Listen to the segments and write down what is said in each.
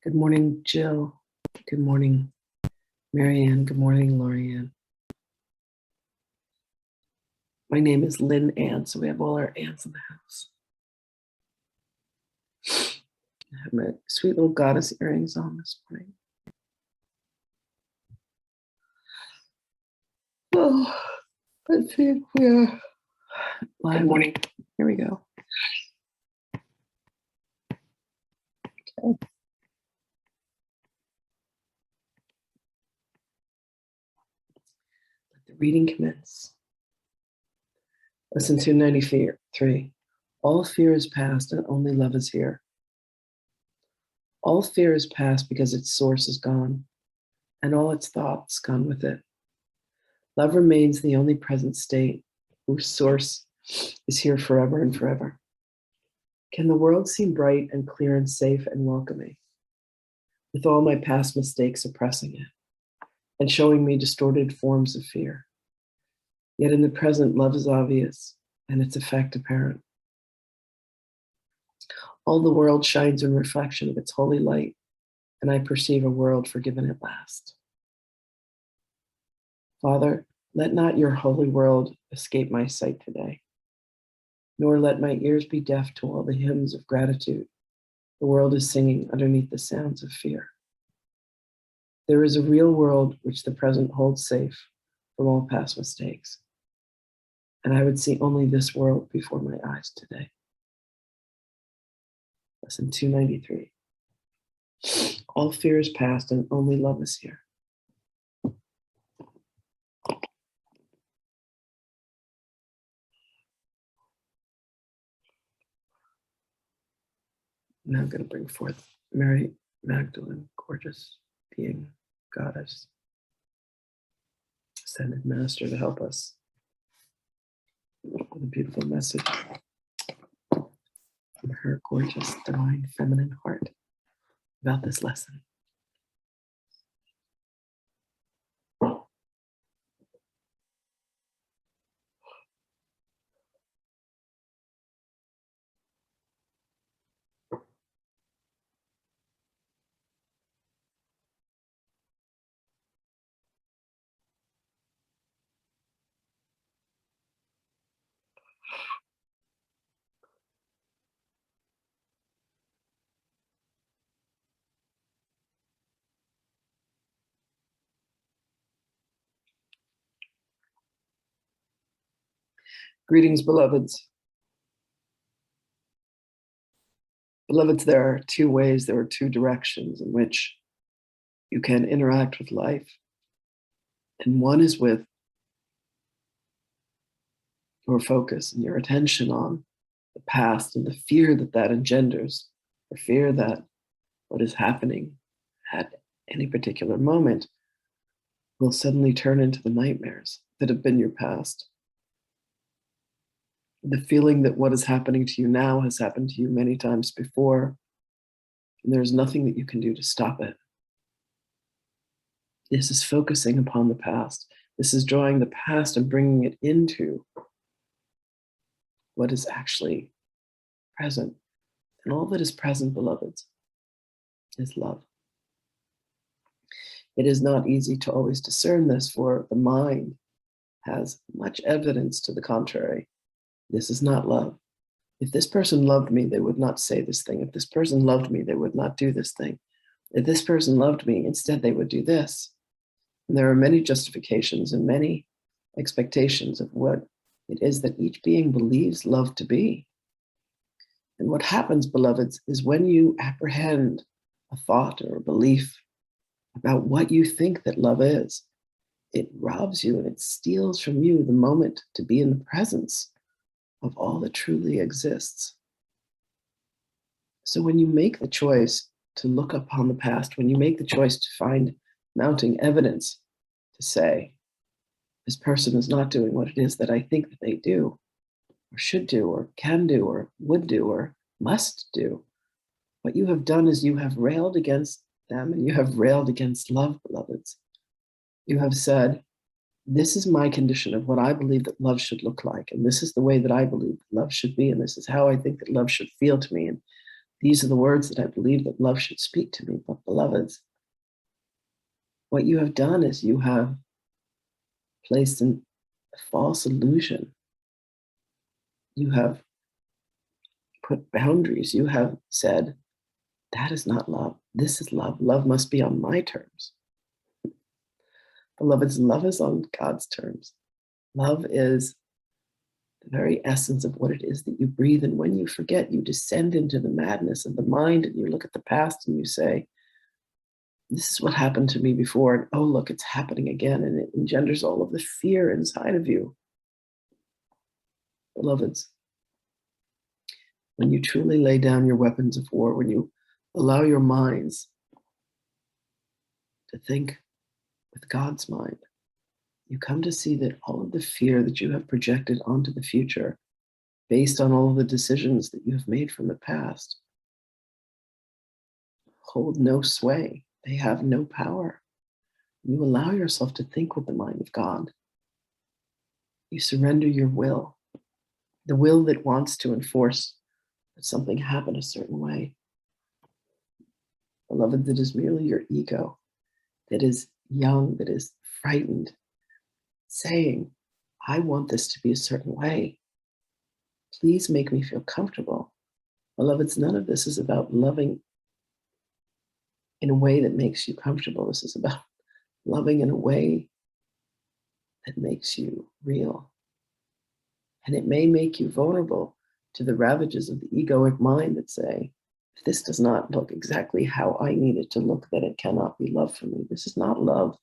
Good morning, Jill. Good morning, Marianne. Good morning, Lorianne. My name is Lynn Ann, so we have all our aunts in the house. I have my sweet little goddess earrings on this morning. Oh, I think we're live. Good morning. Here we go. Okay. Let the reading commence. Lesson 293. All fear is past and only love is here. All fear is past because its source is gone, and all its thoughts gone with it. Love remains the only present state, whose source is here forever and forever. Can the world seem bright and clear and safe and welcoming, with all my past mistakes oppressing it and showing me distorted forms of fear? Yet in the present, love is obvious and its effect apparent. All the world shines in reflection of its holy light, and I perceive a world forgiven at last. Father, let not your holy world escape my sight today, nor let my ears be deaf to all the hymns of gratitude the world is singing underneath the sounds of fear. There is a real world which the present holds safe from all past mistakes, and I would see only this world before my eyes today. Lesson 293. All fear is past and only love is here. Now I'm going to bring forth Mary Magdalene, gorgeous being, goddess, ascended master, to help us with a beautiful message from her gorgeous, divine, feminine heart about this lesson. Greetings, beloveds. Beloveds, there are two ways, there are two directions in which you can interact with life. And one is with your focus and your attention on the past and the fear that that engenders, the fear that what is happening at any particular moment will suddenly turn into the nightmares that have been your past. The feeling that what is happening to you now has happened to you many times before, and there's nothing that you can do to stop it. This is focusing upon the past. This is drawing the past and bringing it into what is actually present. And all that is present, beloveds, is love. It is not easy to always discern this, for the mind has much evidence to the contrary. This is not love. If this person loved me, they would not say this thing. If this person loved me, they would not do this thing. If this person loved me, instead they would do this. And there are many justifications and many expectations of what it is that each being believes love to be. And what happens, beloveds, is when you apprehend a thought or a belief about what you think that love is, it robs you and it steals from you the moment to be in the presence of all that truly exists. So when you make the choice to look upon the past, when you make the choice to find mounting evidence to say, this person is not doing what it is that I think that they do, or should do, or can do, or would do, or must do, what you have done is you have railed against them, and you have railed against love, beloveds. You have said, this is my condition of what I believe that love should look like, and this is the way that I believe that love should be, and this is how I think that love should feel to me, and These are the words that I believe that love should speak to me. But beloveds, what you have done is you have placed in a false illusion. You have put boundaries. You have said, that is not love. This is love. Love must be on my terms. Beloveds, love is on God's terms. Love is the very essence of what it is that you breathe. And when you forget, you descend into the madness of the mind and you look at the past and you say, this is what happened to me before. And oh, look, it's happening again. And it engenders all of the fear inside of you. Beloveds, when you truly lay down your weapons of war, when you allow your minds to think with God's mind, you come to see that all of the fear that you have projected onto the future, based on all of the decisions that you have made from the past, hold no sway. They have no power. You allow yourself to think with the mind of God. You surrender your will, the will that wants to enforce that something happen a certain way. Beloved, that is merely your ego that is young, that is frightened, saying, I want this to be a certain way. Please make me feel comfortable. Beloveds, none of this is about loving in a way that makes you comfortable. This is about loving in a way that makes you real. And it may make you vulnerable to the ravages of the egoic mind that say, if this does not look exactly how I need it to look, then it cannot be love for me. This is not love.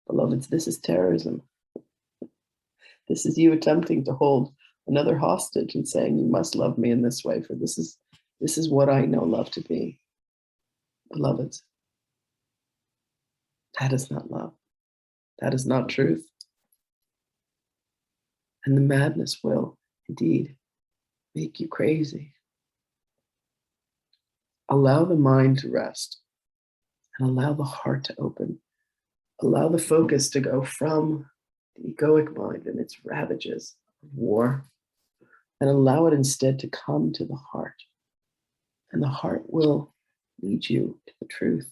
Beloveds, this is terrorism. This is you attempting to hold another hostage and saying, you must love me in this way, for this is what I know love to be. Beloveds, that is not love. That is not truth. And the madness will indeed make you crazy. Allow the mind to rest and allow the heart to open. Allow the focus to go from the egoic mind and its ravages of war, and allow it instead to come to the heart. And the heart will lead you to the truth.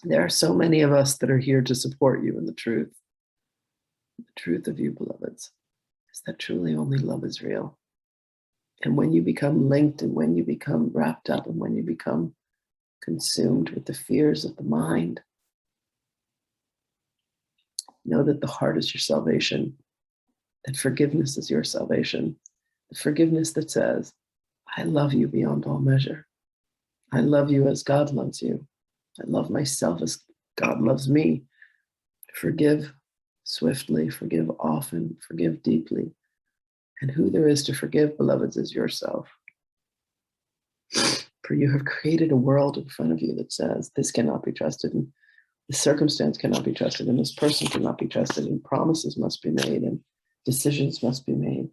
There are so many of us that are here to support you in the truth. The truth of you, beloveds, is that truly only love is real. And when you become linked and when you become wrapped up and when you become consumed with the fears of the mind, know that the heart is your salvation, that forgiveness is your salvation, the forgiveness that says, I love you beyond all measure. I love you as God loves you. I love myself as God loves me. Forgive swiftly, forgive often, forgive deeply. And who there is to forgive, beloveds, is yourself. For you have created a world in front of you that says this cannot be trusted, and this circumstance cannot be trusted, and this person cannot be trusted, and promises must be made, and decisions must be made.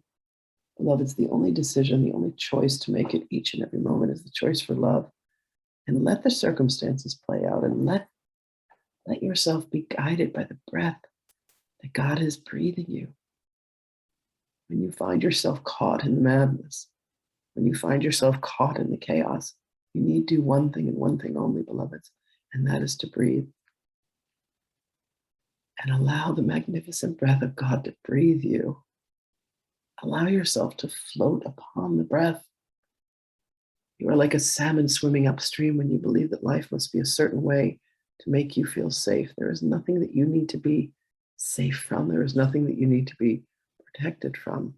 Beloveds, the only decision, the only choice to make at each and every moment is the choice for love. And let the circumstances play out, and let yourself be guided by the breath that God is breathing you. When you find yourself caught in the madness, when you find yourself caught in the chaos, you need to do one thing and one thing only, beloveds, and that is to breathe. And allow the magnificent breath of God to breathe you. Allow yourself to float upon the breath. You are like a salmon swimming upstream when you believe that life must be a certain way to make you feel safe. There is nothing that you need to be safe from. There is nothing that you need to be protected from.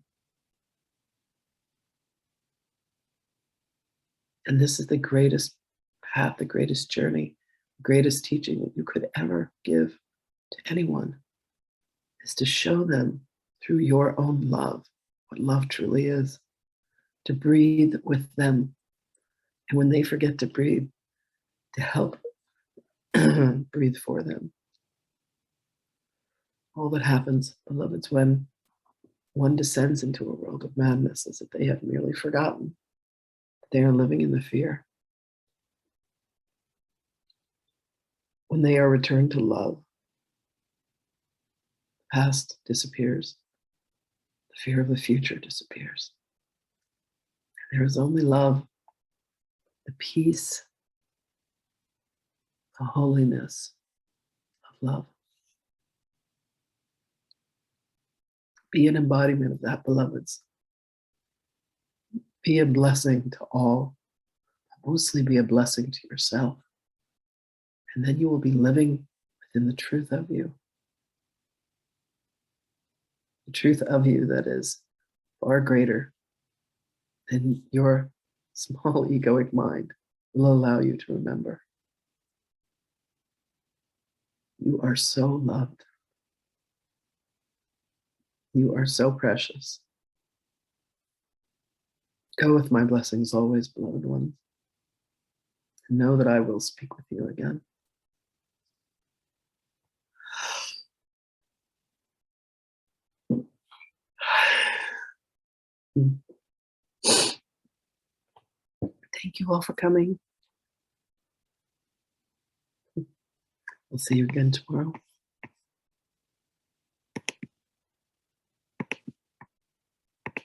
And this is the greatest path, the greatest journey, the greatest teaching that you could ever give to anyone, is to show them through your own love what love truly is, to breathe with them. And when they forget to breathe, to help breathe for them. All that happens, beloveds, when one descends into a world of madness is that they have merely forgotten that they are living in the fear. When they are returned to love, the past disappears, the fear of the future disappears. There is only love. the peace, the holiness of love. Be an embodiment of that, beloveds. Be a blessing to all. Mostly be a blessing to yourself. And then you will be living within the truth of you. The truth of you that is far greater than your small egoic mind will allow you to remember. You are so loved. You are so precious. Go with my blessings always, beloved ones. And know that I will speak with you again. Thank you all for coming. We'll see you again tomorrow.